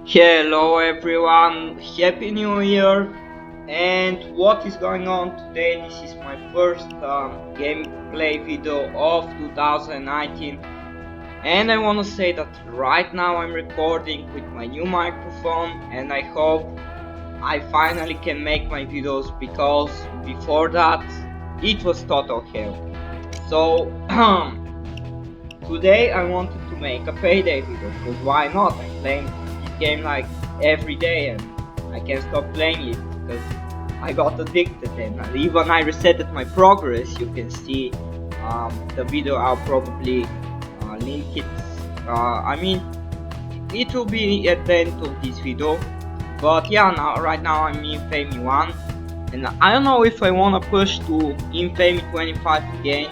Hello everyone, Happy New Year! And what is going on today? This is my first gameplay video of 2019, and I want to say that right now I'm recording with my new microphone, and I hope I finally can make my videos, because before that it was total hell. So today I wanted to make a Payday video, because why not? I'm playing this game like every day and I can't stop playing it because I got addicted, and even I resetted my progress. You can see the video. I'll probably link it. I mean, it will be at the end of this video. But yeah, right now I'm in Infamy 1, and I don't know if I wanna push to Infamy 25 again,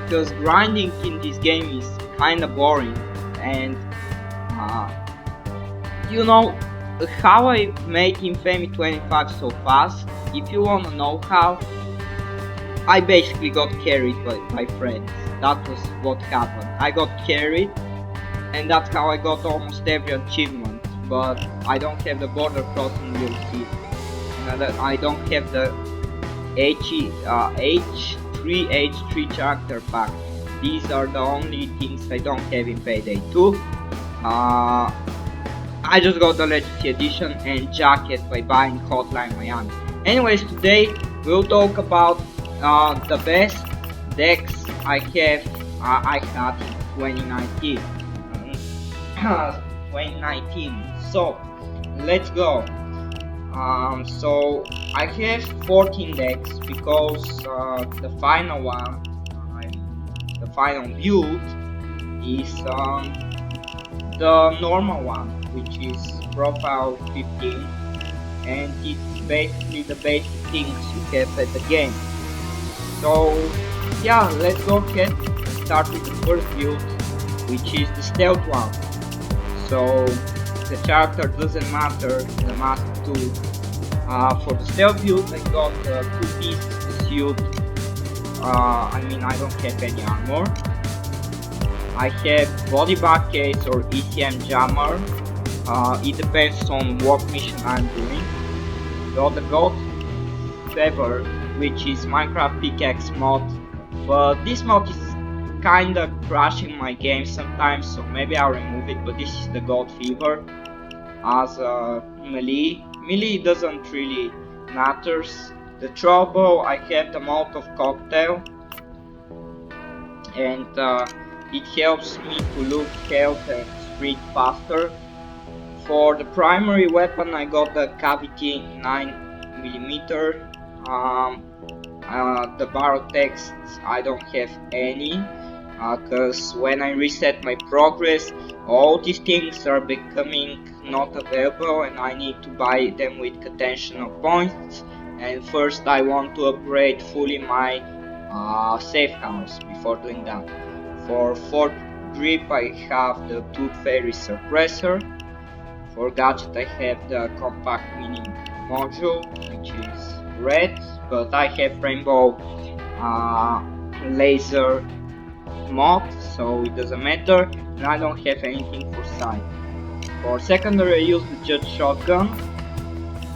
because grinding in this game is kinda boring. And you know how I make Infamy 25 so fast? If you wanna know how, I basically got carried by friends. That was what happened. I got carried, and that's how I got almost every achievement. But I don't have the border crossing DLC, and I don't have the H3 character pack. These are the only things I don't have in Payday 2. I just got the Legacy Edition and jacket by buying Hotline Miami. Anyways, today we'll talk about the best decks I had in 2019. 2019. So let's go. So I have 14 decks, because the final one, the final build is the normal one, which is profile 15, and it's basically the basic things you have at the game. So yeah, let's go ahead and start with the first build, which is the stealth one. So the character doesn't matter, the mask too. For the stealth build I got 2-piece suit. I mean, I don't have any armor. I have body bag case or ECM jammer. It depends on what mission I'm doing. Got the gold feather, which is Minecraft pickaxe mod, but this mod is kinda crashing my game sometimes, so maybe I'll remove it. But this is the gold fever. As melee. Melee doesn't really matters. The trouble, I have the Molotov cocktail, and it helps me to loot health and sprint faster. For the primary weapon I got the cavity 9mm. The barrel texts I don't have any, because when I reset my progress, all these things are becoming not available, and I need to buy them with contentional points. And first I want to upgrade fully my safe house before doing that. For 4th grip I have the Tooth Fairy suppressor. For gadget I have the compact mini module, which is red, but I have rainbow laser mod, so it doesn't matter, and I don't have anything for side. For secondary I use the Judge shotgun.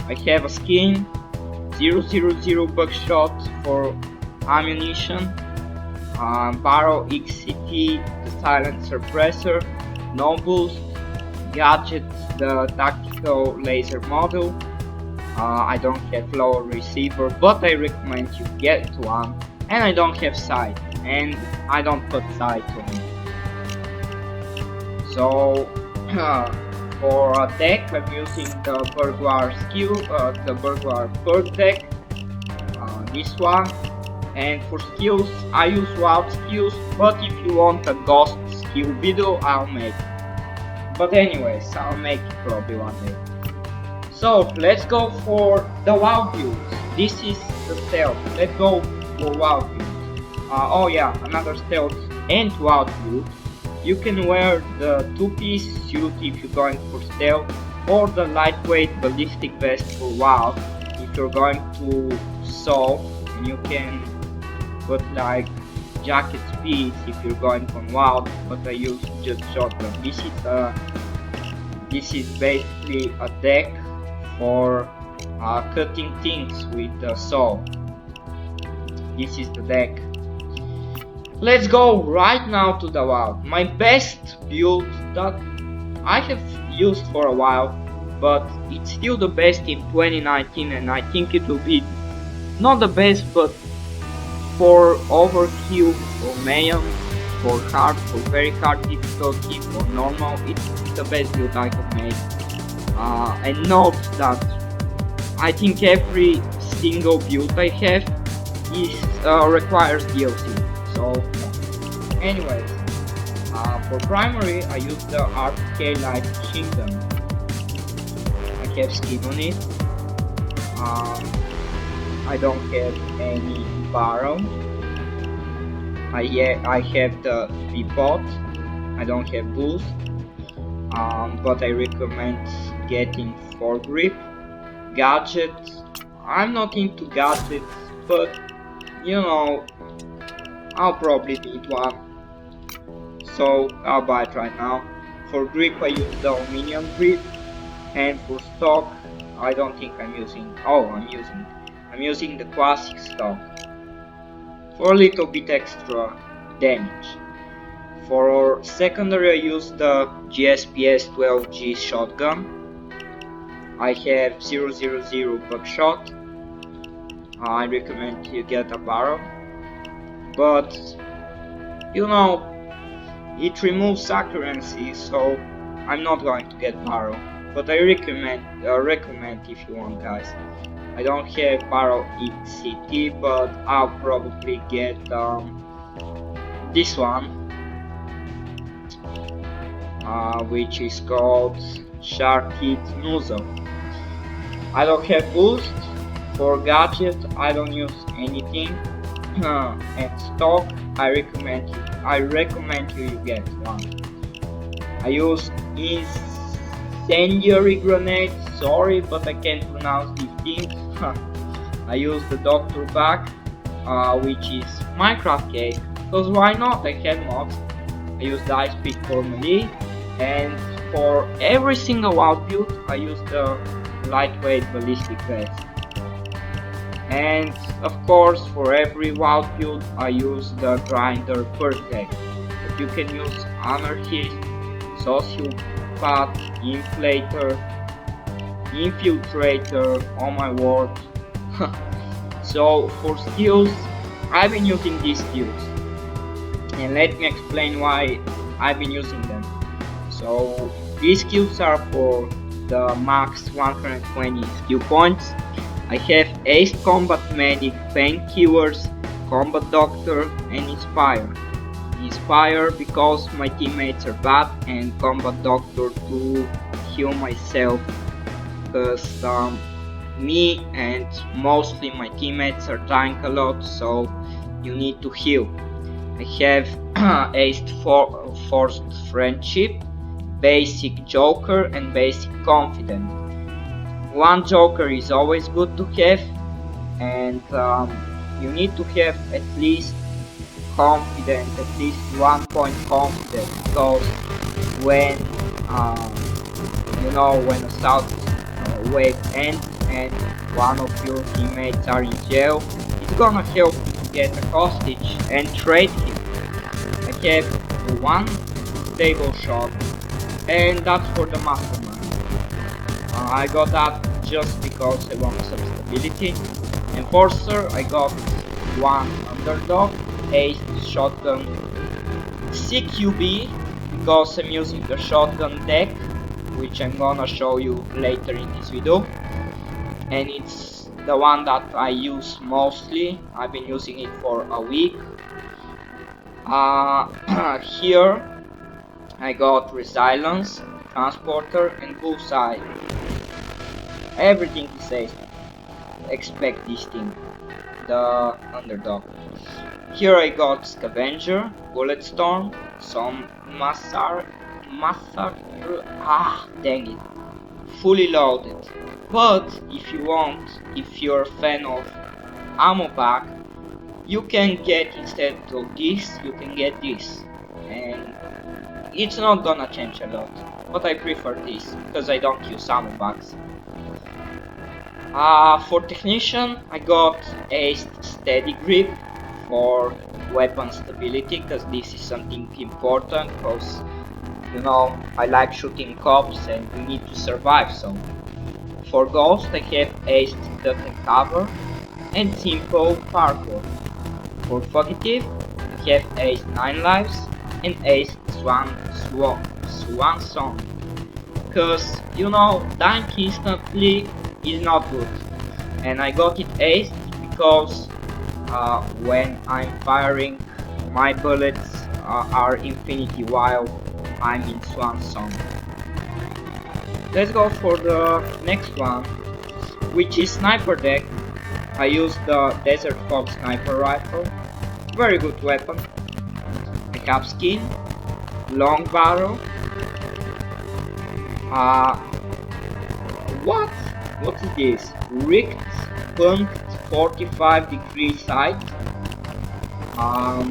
I have a skin, 000 buckshot for ammunition, barrel XCT, the silent suppressor, no boost, gadget, the tactical laser model. I don't have lower receiver, but I recommend you get one. And I don't have sight, and I don't put sight on it. So for a deck I'm using the burglar skill, the burglar perk deck, this one. And for skills I use wild skills, but if you want a ghost skill video I'll make it. But anyways, I'll make it probably one day. So let's go for the wild build. This is the stealth. Let's go for wild build. Oh yeah, another stealth and wild build. You can wear the 2-piece suit if you're going for stealth, or the lightweight ballistic vest for wild if you're going to solve, and you can put like jacket speed if you're going from wild, but I use just shotgun. This is basically a deck for cutting things with the saw. This is the deck. Let's go right now to the wild. My best build that I have used for a while, but it's still the best in 2019, and I think it will be not the best, but for overkill, for mayhem, for hard, for very hard difficulty, for normal, it's the best build I have made. And note that I think every single build I have is requires DLC. So, anyways, for primary I use the RPK Light Machine Gun. I have skin on it. I don't have any barrel. I have the V-Pot. I don't have boost. But I recommend getting foregrip. Gadgets. I'm not into gadgets, but you know, I'll probably need one. So I'll buy it right now. For grip I use the aluminum grip, and for stock I don't think I'm using. Oh, I'm using the classic stock for a little bit extra damage. For secondary I use the GSPS 12G shotgun. I have 000 buckshot. I recommend you get a barrel, but you know, it removes accuracy, so I'm not going to get barrel. But I recommend if you want, guys. I don't have barrel ECT, but I'll probably get this one, which is called Shark Hit Nozzle. I don't have boost. For gadget I don't use anything. And stock I recommend you get one. I use incendiary grenade. Sorry, but I can't pronounce these things. I use the Doctor Bag, which is Minecraft cake, because why not? I can mods. I use the Ice Pick for melee, and for every single outbuild I use the lightweight ballistic vest. And of course, for every wild build I use the grinder per deck, but you can use anarchist, sociopath, infiltrator, oh my word. So for skills I've been using these skills, and let me explain why I've been using them. So these skills are for the max 120 skill points. I have Ace Combat Medic, Painkillers, Combat Doctor, and Inspire. Inspire because my teammates are bad, and Combat Doctor to heal myself, because me and mostly my teammates are dying a lot, so you need to heal. I have Ace Forced Friendship, Basic Joker, and Basic Confident. One Joker is always good to have, and you need to have at least confident, at least 1 point confident, because when when assault wave ends and one of your teammates are in jail, it's gonna help you to get a hostage and trade him. I have one stable shot, and that's for the mastermind. I got that just because I want some stability. Enforcer, I got one underdog, Ace shotgun, CQB because I'm using the shotgun deck, which I'm gonna show you later in this video, and it's the one that I use mostly. I've been using it for a week. Here I got Resilience, Transporter, and Bullseye. Everything he says, expect this thing, the underdog. Here I got Scavenger, Bulletstorm, some Massacre, dang it, fully loaded. But if you want, if you're a fan of ammo pack, you can get, instead of this, you can get this, and it's not gonna change a lot. but I prefer this because I don't use ammo bags. For technician, I got a steady grip for weapon stability, because this is something important, because you know I like shooting cops and we need to survive. So for ghost I have aced duck and cover and simple parkour. For fugitive I have aced 9 lives and aced swan song, because you know dying instantly is not good, and I got it aced because when I'm firing, my bullets are infinity while I'm in Swan Song. Let's go for the next one, which is Sniper Deck. I use the Desert Fox Sniper Rifle. Very good weapon. I have skin, long barrel. What? What is this? Rigged punked 45-degree sight.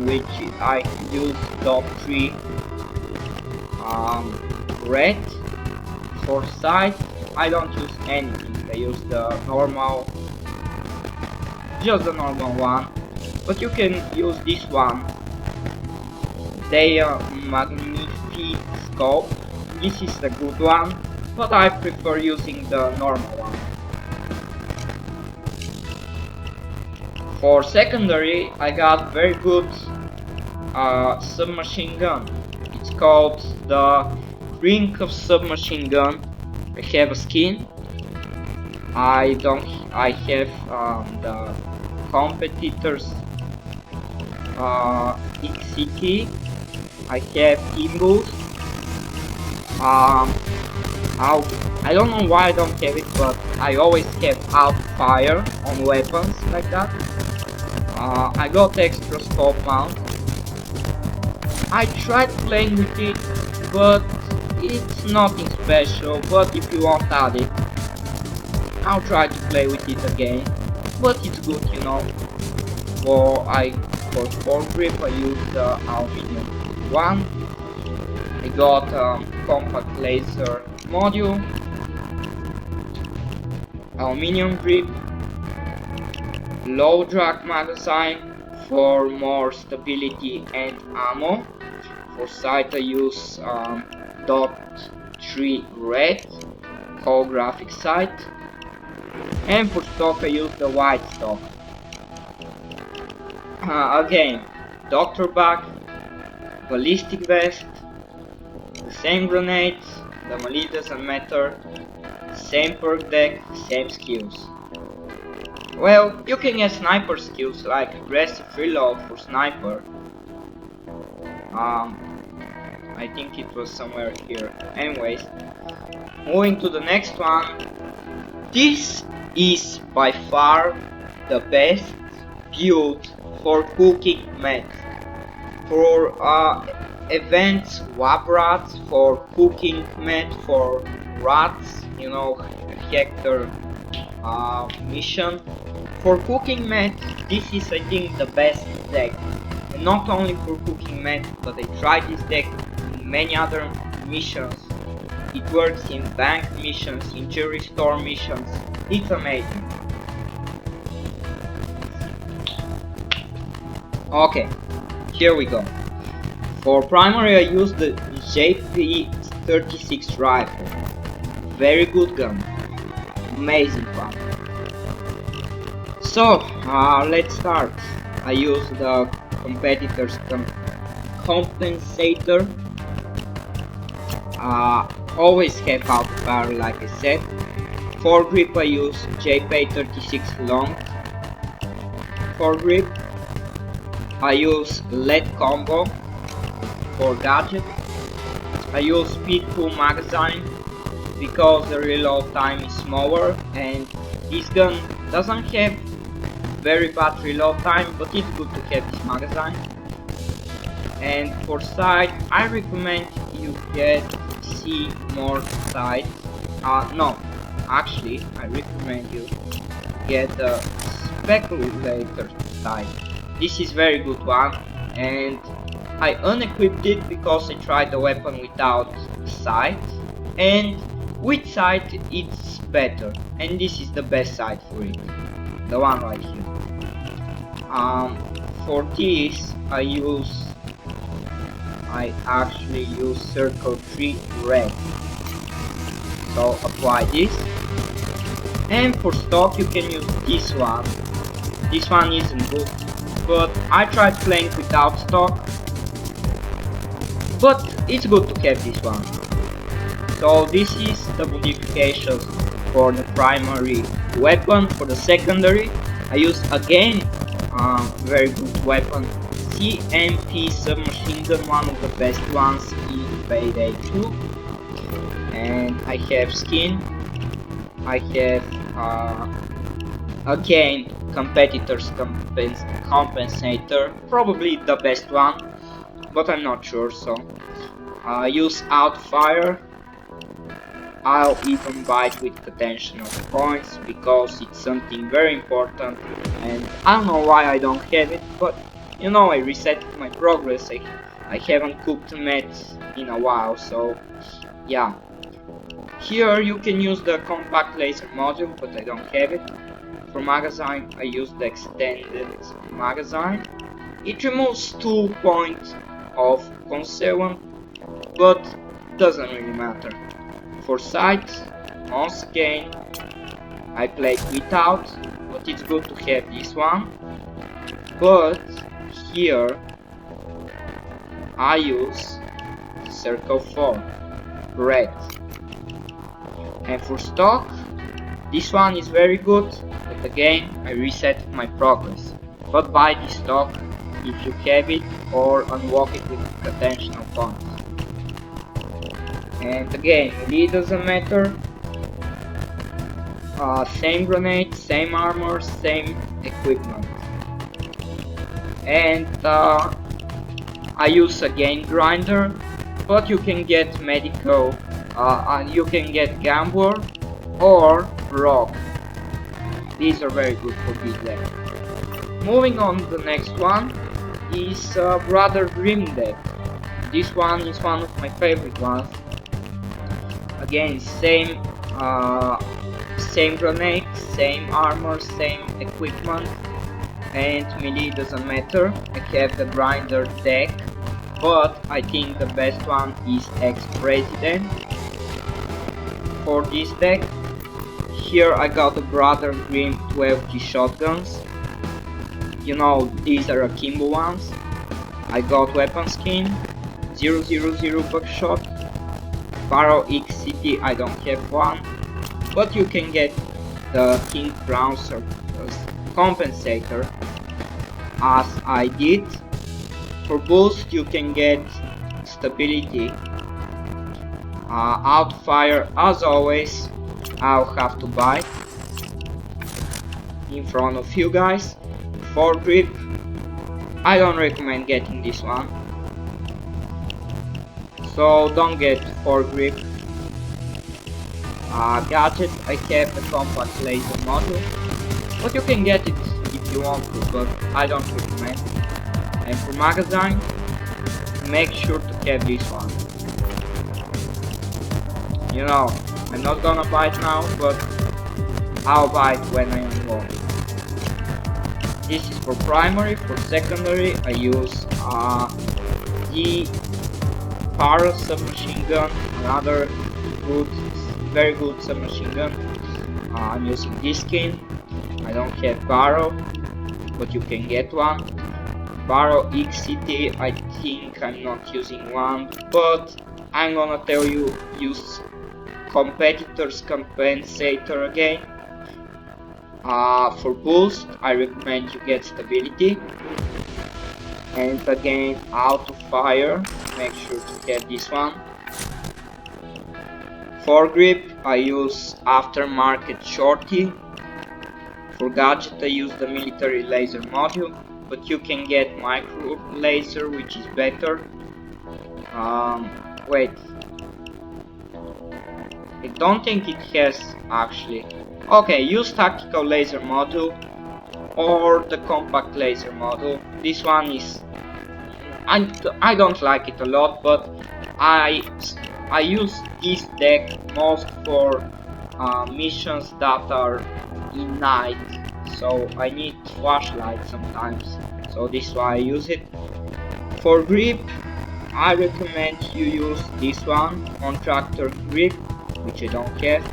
Which I use top 3 red. For sight I don't use anything, I use the normal, just the normal one, but you can use this one, the magnific scope. This is a good one, but I prefer using the normal one. For secondary I got very good submachine gun. It's called the Ring of Submachine Gun. I have a skin. I have the competitors XCT. I have team boost. I don't know why I don't have it, but I always have out fire on weapons like that. I got extra scope mount. I tried playing with it, but it's nothing special. But if you want to add it, I'll try to play with it again. But it's good, you know. For foregrip I use the aluminum one. I got compact laser module, aluminum grip, low drag magazine for more stability and ammo. For sight I use dot 3 red holographic sight, and for stock I use the white stock. Again, doctor bag, ballistic vest, the same grenades, the melee doesn't matter, same perk deck, same skills. Well, you can get sniper skills like aggressive reload for sniper. I think it was somewhere here. Anyways, moving to the next one. This is by far the best build for cooking meth. For events, wab rats, for cooking meth, for rats, you know, Hector mission. For cooking meth, this is I think the best deck. And not only for cooking meth, but I tried this deck in many other missions. It works in bank missions, in jewelry store missions. It's amazing. Okay, here we go. For primary I use the JP36 rifle. Very good gun. Amazing fun. So, let's start. I use the competitor's compensator. Always have out fire like I said. For grip I use JP36 long. For grip I use LED combo. For gadget I use speed pull magazine because the reload time is smaller, and this gun doesn't have very bad reload time, but it's good to have this magazine. And for sight I recommend you get C more sight. No, actually I recommend you get the speculator sight. This is very good one, and I unequipped it because I tried the weapon without sight, and which side it's better, and this is the best side for it, the one right here. For this I actually use circle 3 red, so apply this. And for stock you can use this one. This one isn't good, but I tried playing without stock, but it's good to have this one. So this is the modifications for the primary weapon. For the secondary, I use again very good weapon, CMP submachine gun, one of the best ones in Payday 2. And I have skin, I have again competitors compensator, probably the best one, but I'm not sure, so use outfire. I'll even buy it with potential points because it's something very important, and I don't know why I don't have it, but you know, I reset my progress. I haven't cooked meat in a while, so yeah. Here you can use the compact laser module, but I don't have it. For magazine I use the extended magazine. It removes 2 points of concealment, but doesn't really matter. For sights, once again I played without, but it's good to have this one. But here I use circle 4 red. And for stock, this one is very good, but again I reset my progress. But buy this stock if you have it, or unlock it with potential points. And again, it doesn't matter. Same grenade, same armor, same equipment. And I use again grinder, but you can get medical, you can get gambler or rock. These are very good for this deck. Moving on to the next one is Brother Grimm deck. This one is one of my favorite ones. Again, same grenade, same armor, same equipment, and melee doesn't matter. I have the grinder deck, but I think the best one is ex-president for this deck. Here I got the Brother Grimm 12G shotguns. You know, these are akimbo ones. I got weapon skin, 000 buckshot. Barrow X City I don't have one, but you can get the King Bouncer compensator as I did. For boost you can get stability, outfire as always. I'll have to buy in front of you guys. Foregrip, I don't recommend getting this one, so don't get foregrip. Gadget, I have the compact laser module, but you can get it if you want to, but I don't recommend. And for magazine, make sure to have this one. You know, I'm not gonna buy it now, but I'll buy it when I unlock. This is for primary. For secondary I use the Barrow submachine gun, another good, very good submachine gun. I'm using this skin. I don't have Barrow, but you can get one. Barrow XCT, I think I'm not using one, but I'm gonna tell you, use competitors compensator again. For boost, I recommend you get stability. And again, auto fire, make sure to get this one. For grip, I use aftermarket shorty. For gadget, I use the military laser module, but you can get micro laser, which is better. Wait, I don't think it has actually. Okay, use tactical laser module or the compact laser module. This one is, I don't like it a lot, but I I use this deck most for missions that are in night, so I need flashlight sometimes, so this is why I use it. For grip, I recommend you use this one, contractor grip, which I don't have,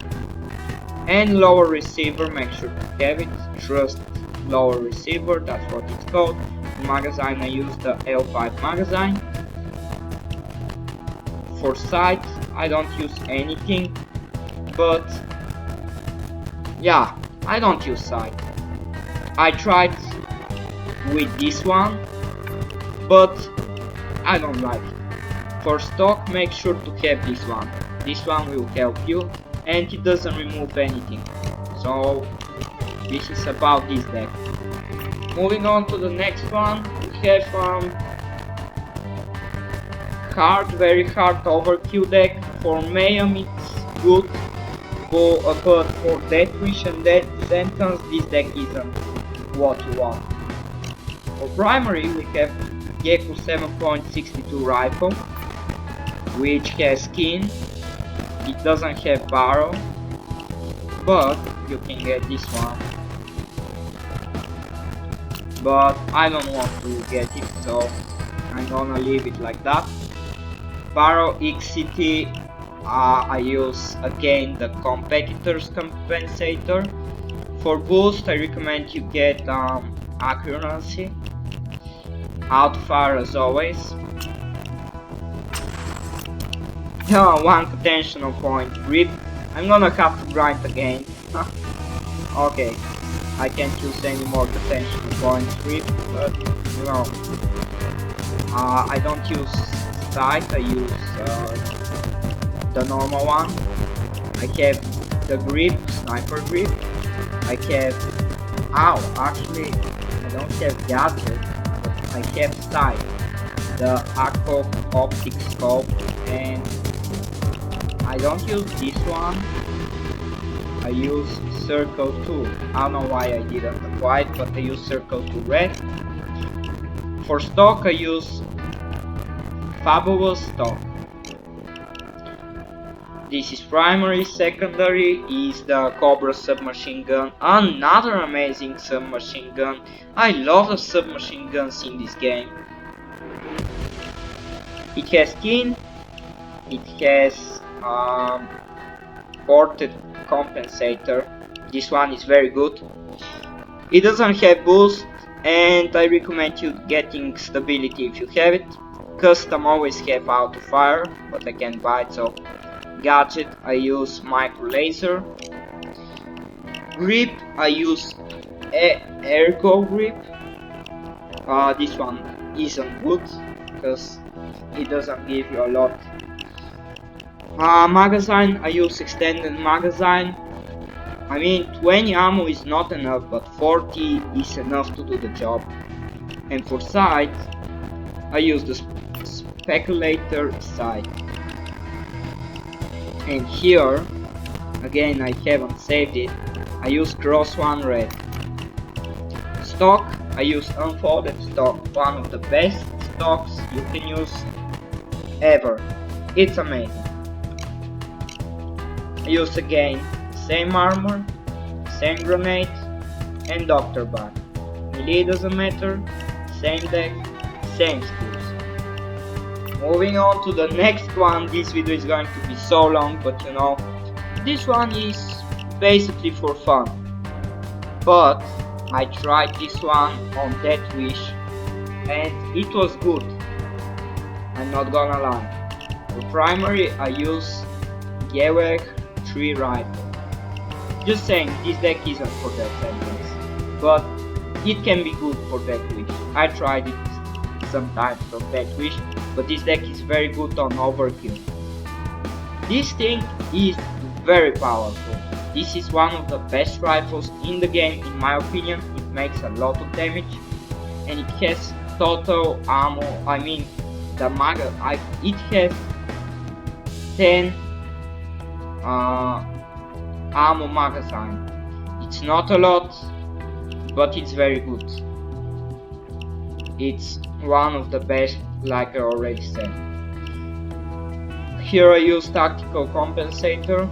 and lower receiver, make sure to have it, trust lower receiver, that's what it's called. In magazine I use the L5 magazine. For sight I don't use anything, but yeah, I don't use sight. I tried with this one, but I don't like it. For stock, make sure to have this one. This one will help you, and it doesn't remove anything. So this is about this deck. Moving on to the next one, we have very hard overkill deck. For Mayhem it's good, but for Death Wish and Death Sentence this deck isn't what you want. For primary we have Gecko 7.62 rifle, which has skin. It doesn't have barrel, but you can get this one. But I don't want to get it, so I'm gonna leave it like that. Barrel XCT, I use again the competitor's compensator. For boost I recommend you get accuracy, outfire as always. One potential point, grip. I'm gonna have to grind again. Okay, I can't use any more potential points, grip, but you know, I don't use sight, I use the normal one. I have the grip, sniper grip. I have, actually I don't have gadget, but I have sight, the Aqua optic scope, and I don't use this one. I use circle 2. I don't know why I didn't acquire it, but I use circle 2 red. For stock I use fabulous stock. This is primary. Secondary is the Cobra submachine gun, another amazing submachine gun. I love the submachine guns in this game. It has skin, it has ported compensator. This one is very good. It doesn't have boost, and I recommend you getting stability if you have it. Custom always have auto fire, but I can't buy it, so gadget I use micro laser. Grip I use ergo grip. This one isn't good because it doesn't give you a lot. Magazine I use extended magazine. I mean 20 ammo is not enough, but 40 is enough to do the job. And for sight I use the speculator sight. And here again I haven't saved it, I use cross 1 red. Stock I use unfolded stock, one of the best stocks you can use ever. It's amazing. I use again same armor, same grenade, and doctor bag. Melee doesn't matter, same deck, same skills. Moving on to the next one. This video is going to be so long, but you know, this one is basically for fun. But I tried this one on Death Wish and it was good, I'm not gonna lie. For primary I use Gewek 3 rifle. Just saying, this deck isn't for Death Sentence, but it can be good for Death Wish. I tried it sometimes on Death Wish, but this deck is very good on overkill. This thing is very powerful. This is one of the best rifles in the game in my opinion. It makes a lot of damage and it has total ammo. I mean the it has 10 ammo magazine. It's not a lot, but it's very good. It's one of the best, like I already said. Here I use tactical compensator.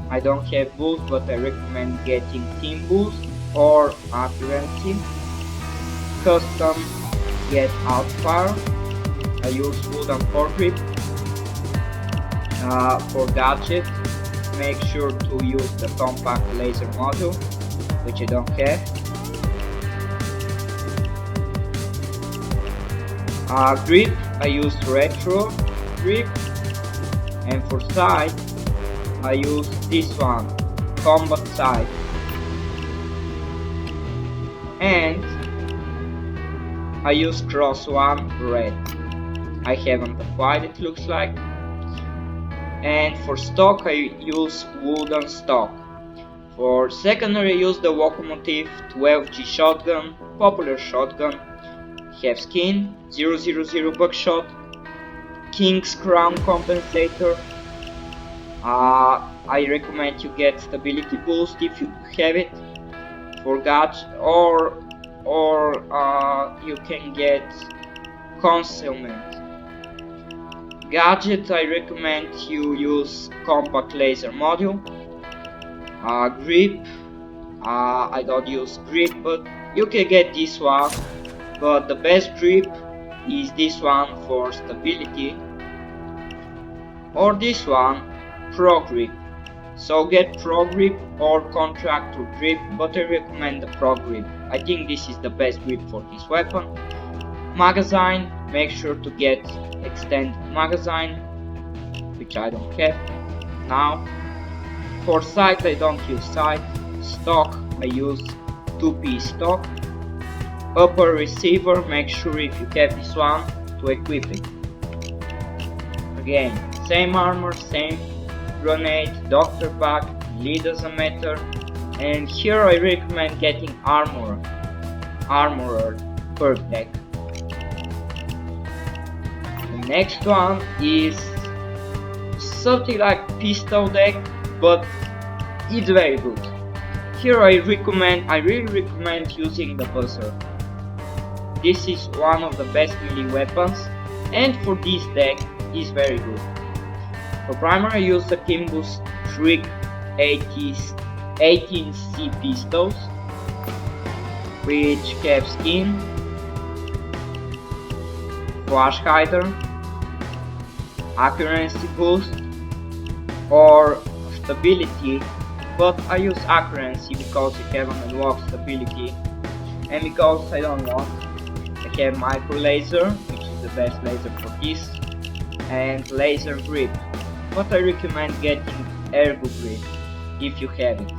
I don't have boost, but I recommend getting team boost or accuracy. Custom, get outfire. I use wooden foregrip. For gadget, make sure to use the compact laser module, which I don't have. Grip, I use retro grip, and for sight I use this one, combat sight, and I use cross one red. I haven't applied it, looks like. And for stock I use wooden stock. For secondary I use the locomotive 12G shotgun, popular shotgun. Have skin, 000 buckshot, King's Crown compensator. I recommend you get stability boost if you have it. For gadget, or you can get concealment. Gadget, I recommend you use compact laser module. Grip, I don't use grip, but you can get this one. But the best grip is this one for stability, or this one, Pro Grip. So get Pro Grip or Contractor Grip, but I recommend the Pro Grip. I think this is the best grip for this weapon. Magazine, make sure to get extended magazine, which I don't have now. For sight I don't use sight. Stock I use 2-piece stock. Upper receiver, make sure if you have this one to equip it. Again, same armor, same grenade, doctor bag, lead doesn't matter. And here I recommend getting armorer perk deck. The next one is something like pistol deck, but it's very good. Here I really recommend using the buzzer. This is one of the best melee weapons, and for this deck is very good. For primary I use the Kimbus Trick 18C pistols, which have skin, flash hider, accuracy boost, or stability, but I use accuracy because I haven't unlocked stability, and because I don't want. I have micro laser, which is the best laser for this, and laser grip, but I recommend getting ergo grip if you have it.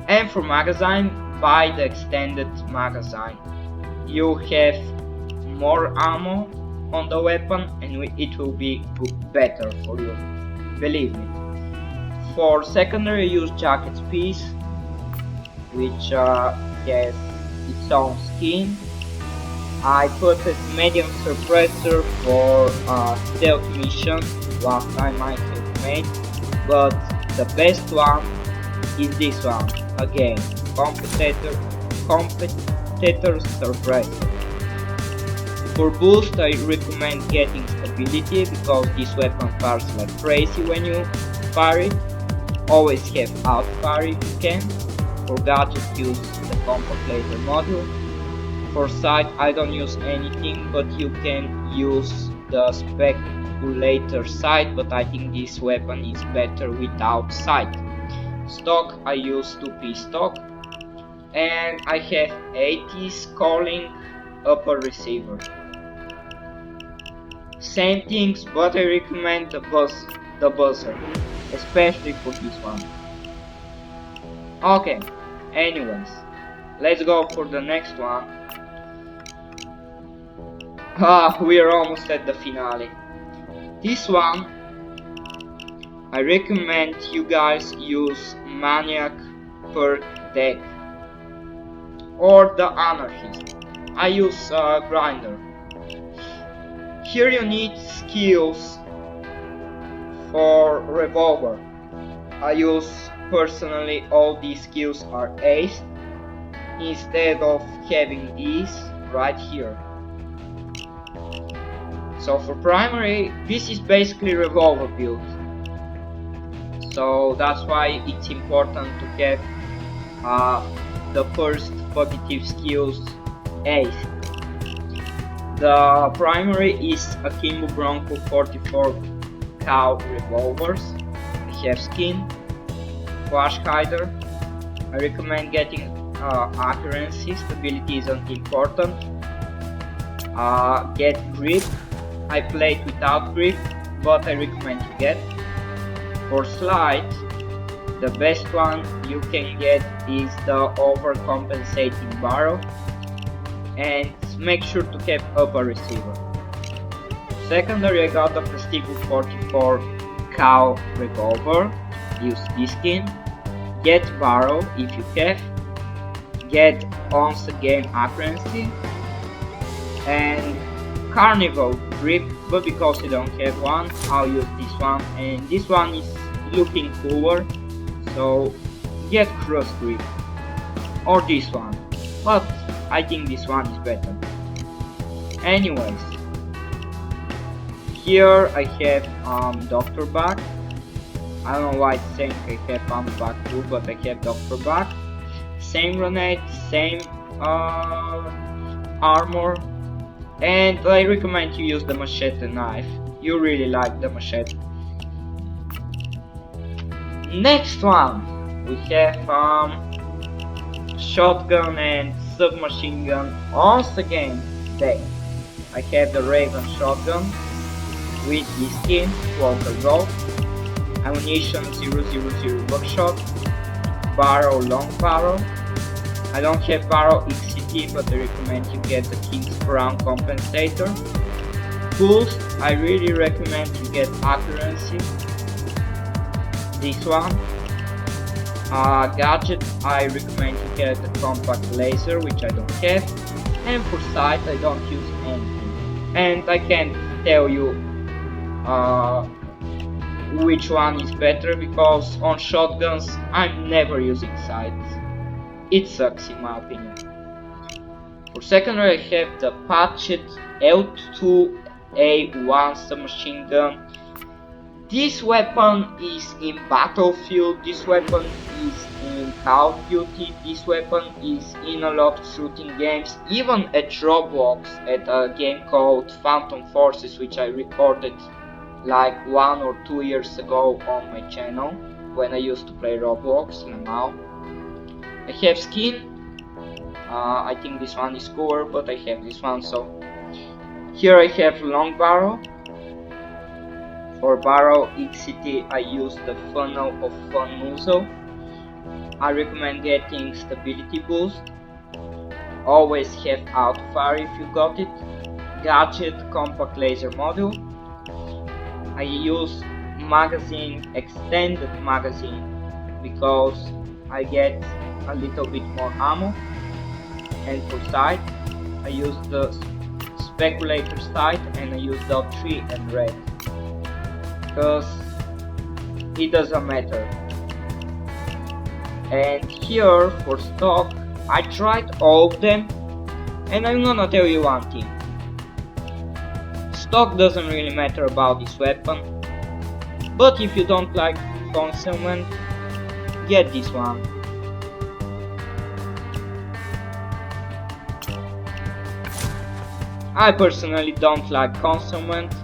And for magazine, buy the extended magazine. You have more ammo on the weapon and it will be better for you, believe me. For secondary, use jacket's piece, which has its own skin. I put a medium suppressor for stealth mission, last time I have made, but the best one is this one, again, competitor suppressor. For boost I recommend getting stability because this weapon fires like crazy when you fire it. Always have outfire if you can. For gadget use the compact laser module. For sight I don't use anything, but you can use the speculator sight, but I think this weapon is better without sight. Stock I use 2-piece stock, and I have 80s calling upper receiver. Same things, but I recommend the buzzer, especially for this one. Okay, anyways, let's go for the next one. We are almost at the finale. This one, I recommend you guys use Maniac perk deck or the Anarchist. I use Grinder. Here you need skills for revolver. I use personally all these skills are aced instead of having these right here. So for primary, this is basically revolver build. So that's why it's important to get the first positive skills ace. The primary is a Kimbo Bronco 44 cal revolvers. I have skin, flash hider. I recommend getting accuracy, stability isn't important. Get grip. I played without grip, but I recommend you get. For slide, the best one you can get is the overcompensating barrel, and make sure to keep up a receiver. Secondary, I got the Prestigo 44 cal revolver. Use this skin. Get barrel if you have. Get once again accuracy and carnival grip, but because I don't have one, I'll use this one, and this one is looking cooler, so get cross grip or this one, but I think this one is better. Anyways, here I have Dr. Bug. I don't know why it's saying I have Bug too, but I have Dr. Bug. Same grenade, same armor, and I recommend you use the machete knife. You really like the machete. Next one, we have shotgun and submachine gun. Once again, I have the Raven shotgun with the skin, Walker Roll, ammunition 000 buckshot, barrel long barrel. I don't have barrel XCT, but I recommend you get the King's Crown compensator. Boost, I really recommend you get accuracy. This one. Gadget, I recommend you get the compact laser, which I don't have. And for sight, I don't use anything. And I can't tell you which one is better, because on shotguns I'm never using sights. It sucks in my opinion. For secondary, I have the patched L2A1 submachine gun. This weapon is in Battlefield, this weapon is in Call of Duty, this weapon is in a lot of shooting games, even at Roblox, at a game called Phantom Forces, which I recorded like 1 or 2 years ago on my channel when I used to play Roblox. And now I have skin. I think this one is cooler, but I have this one. So here I have long barrel. For barrel XCT, I use the funnel of Fun Muzzle. I recommend getting stability boost. Always have auto fire if you got it. Gadget compact laser module. I use magazine, extended magazine, because I get a little bit more ammo. And for sight, I use the speculator sight, and I use the 3 and red, because it doesn't matter. And here for stock, I tried all of them, and I'm gonna tell you one thing. Stock doesn't really matter about this weapon, but if you don't like concealment, get this one. I personally don't like concealment.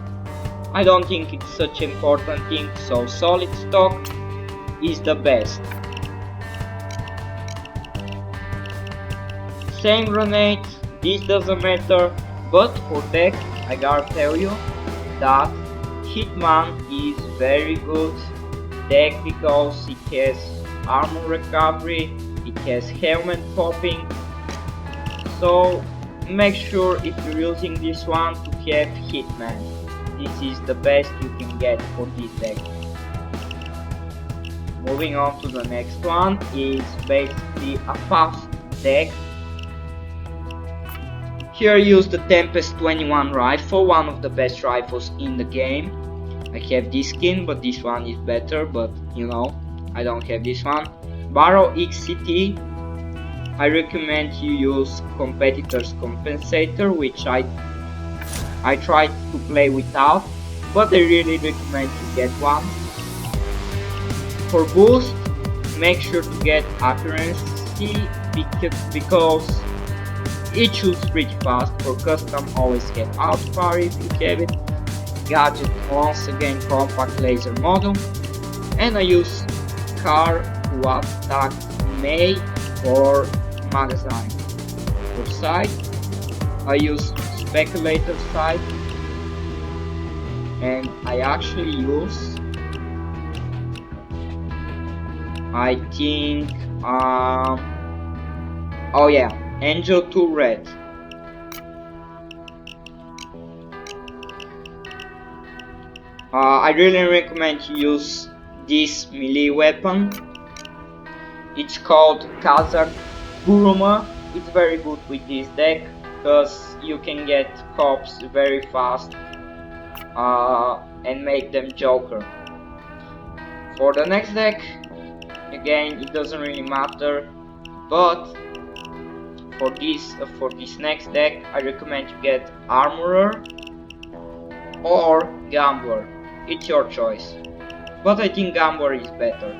I don't think it's such an important thing, so solid stock is the best. Same grenade, this doesn't matter, but for tech, I gotta tell you that Hitman is very good tech, because it has armor recovery, it has helmet popping, so make sure if you're using this one to have Hitman. This is the best you can get for this deck. Moving on to the next one is basically a fast deck. Here I use the Tempest 21 rifle, one of the best rifles in the game. I have this skin, but this one is better, but you know, I don't have this one. Barrel XCT, I recommend you use Competitor's Compensator, which I I tried to play without, but I really recommend you get one. For boost, make sure to get accuracy because it shoots pretty fast. For custom, always get outfire if you have it. Gadget, once again compact laser model, and I use car to attack May for magazine. For sight, I use speculator sight, and I actually use, I think, oh yeah, Angel 2 Red. I really recommend you use this melee weapon. It's called Kazakh Buruma. It's very good with this deck because you can get cops very fast and make them joker. For the next deck, again, it doesn't really matter, but for this next deck, I recommend you get Armorer or Gambler. It's your choice, but I think Gambler is better.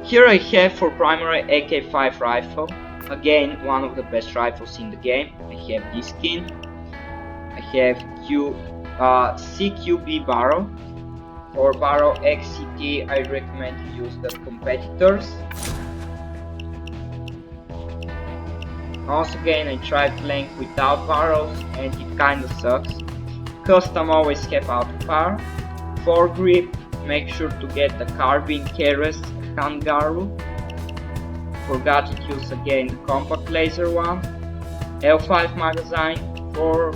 Here I have for primary AK-5 rifle, again one of the best rifles in the game. I have this skin. I have CQB barrel. For barrel XCT, I recommend you use the competitors. Once again, I tried playing without barrels and it kinda sucks. Custom always kept out of par. For grip, make sure to get the carbine Keres Hangaru. For gadget, use again the compact laser one. L5 magazine for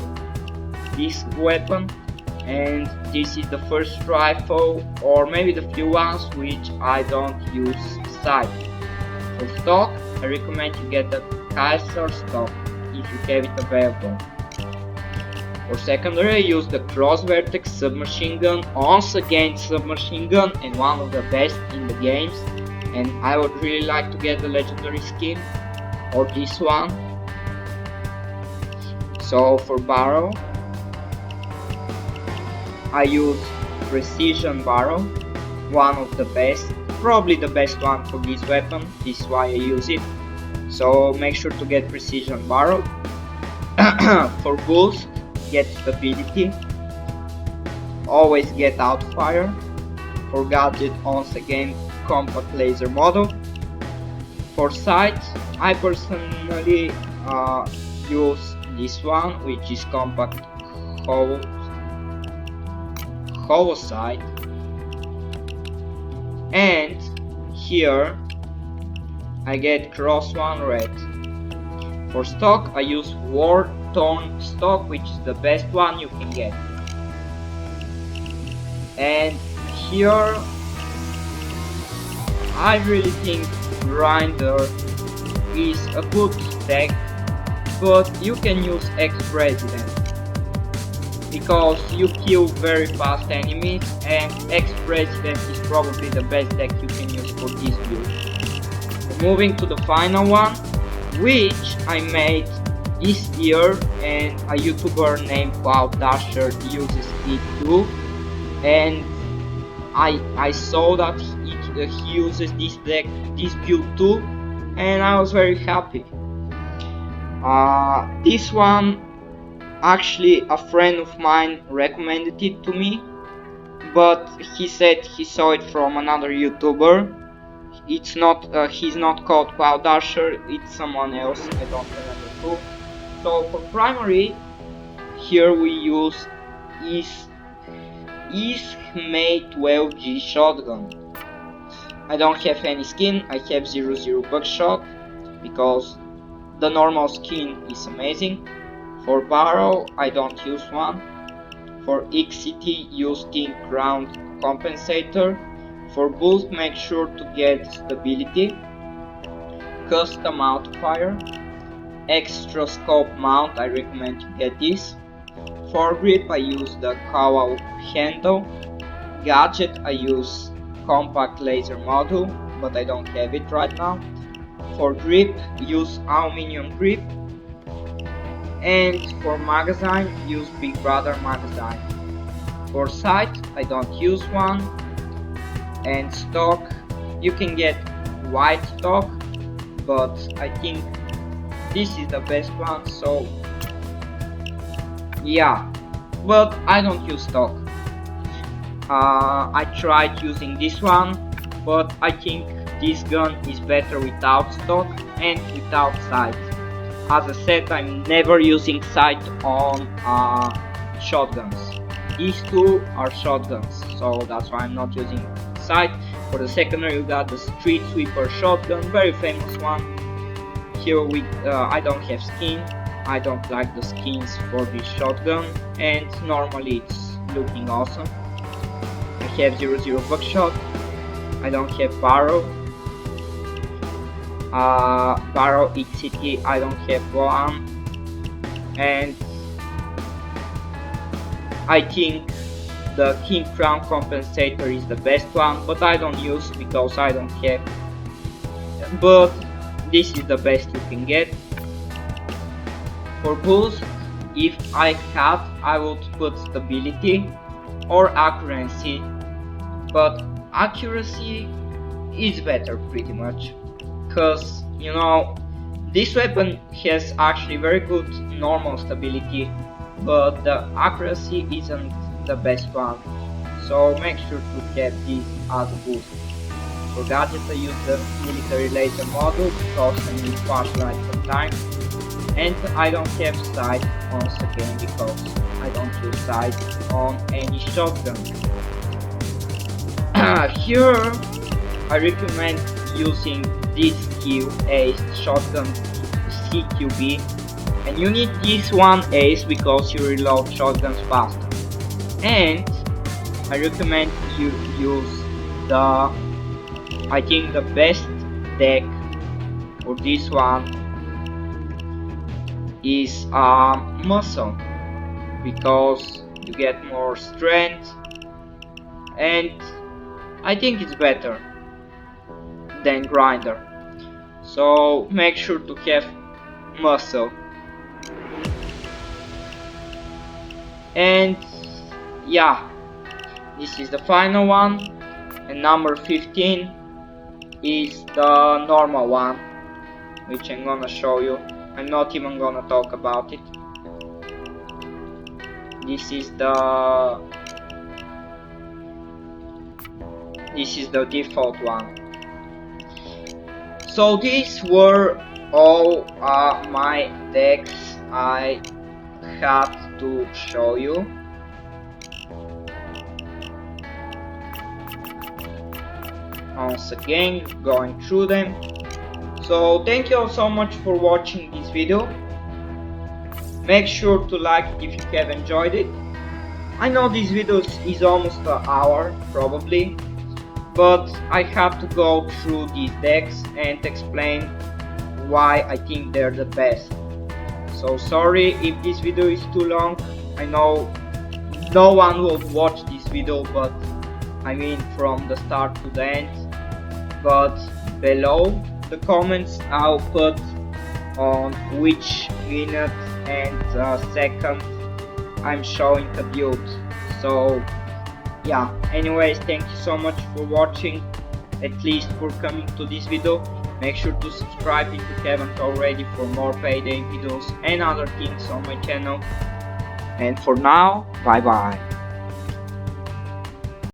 this weapon, and this is the first rifle, or maybe the few ones which I don't use sight. For stock, I recommend you get the Kaiser stock if you have it available. For secondary, I use the Cross Vertex submachine gun, once again submachine gun, and one of the best in the games. And I would really like to get the legendary skin, or this one. So for barrel, I use precision barrel, one of the best, probably the best one for this weapon. This is why I use it. So make sure to get precision barrel. For boost, get stability, always get outfire. For gadget, once again compact laser model. For sight, I personally use this one, which is compact hollow sight, and here I get cross one red. For stock, I use war torn stock, which is the best one you can get. And here I really think Grinder is a good deck, but you can use ex-president because you kill very fast enemies, and ex-president is probably the best deck you can use for this build. Moving to the final one, which I made this year, and a YouTuber named Cloud Dasher uses it too, and I saw that he uses this deck, this build too, and I was very happy. This one, actually a friend of mine recommended it to me, but he said he saw it from another YouTuber. It's not, he's not called Cloud Dasher, it's someone else, I don't remember who. So for primary, here we use May 12G shotgun. I don't have any skin, I have 00 buckshot because the normal skin is amazing. For barrel, I don't use one. For XCT, use King Ground Compensator. For boost, make sure to get stability, custom outfire, extra scope mount, I recommend you get this. For grip, I use the Kawao handle. Gadget, I use compact laser module, but I don't have it right now. For grip, use aluminum grip. And for magazine, use Big Brother magazine. For sight, I don't use one. And stock, you can get white stock, but I think this is the best one, so yeah, but I don't use stock. I tried using this one, but I think this gun is better without stock and without sight. As I said, I'm never using sight on shotguns. These two are shotguns, so that's why I'm not using sight. For the secondary, you got the Street Sweeper shotgun, very famous one. Here I don't have skin. I don't like the skins for this shotgun, and normally it's looking awesome. I have 00 buckshot. I don't have barrel. Barrel HCT, I don't have one, and I think the King Crown compensator is the best one, but I don't use because I don't have. But this is the best you can get. For boost, if I had, I would put stability or accuracy, but accuracy is better pretty much, because you know this weapon has actually very good normal stability, but the accuracy isn't the best one, so make sure to have this as a boost. For gadgets, I use the military laser model because I need flashlight sometimes, and I don't have sight once again because I don't use sight on any shotgun. Here I recommend using this Q Ace shotgun CQB, and you need this one Ace because you reload shotguns faster. And I recommend you use I think the best deck for this one is muscle, because you get more strength, and I think it's better than grinder, so make sure to have muscle. And yeah, this is the final one, and number 15 is the normal one, which I'm gonna show you. I'm not even gonna talk about it. This is the default one. So these were all my decks I had to show you. Once again, going through them. So thank you all so much for watching this video. Make sure to like it if you have enjoyed it. I know this video is almost an hour probably, but I have to go through these decks and explain why I think they're the best. So sorry if this video is too long. I know no one will watch this video, but I mean from the start to the end. But below the comments I'll put on which minute and second I'm showing the build. So yeah, anyways, thank you so much for watching, at least for coming to this video. Make sure to subscribe if you haven't already for more Payday videos and other things on my channel. And for now, bye bye.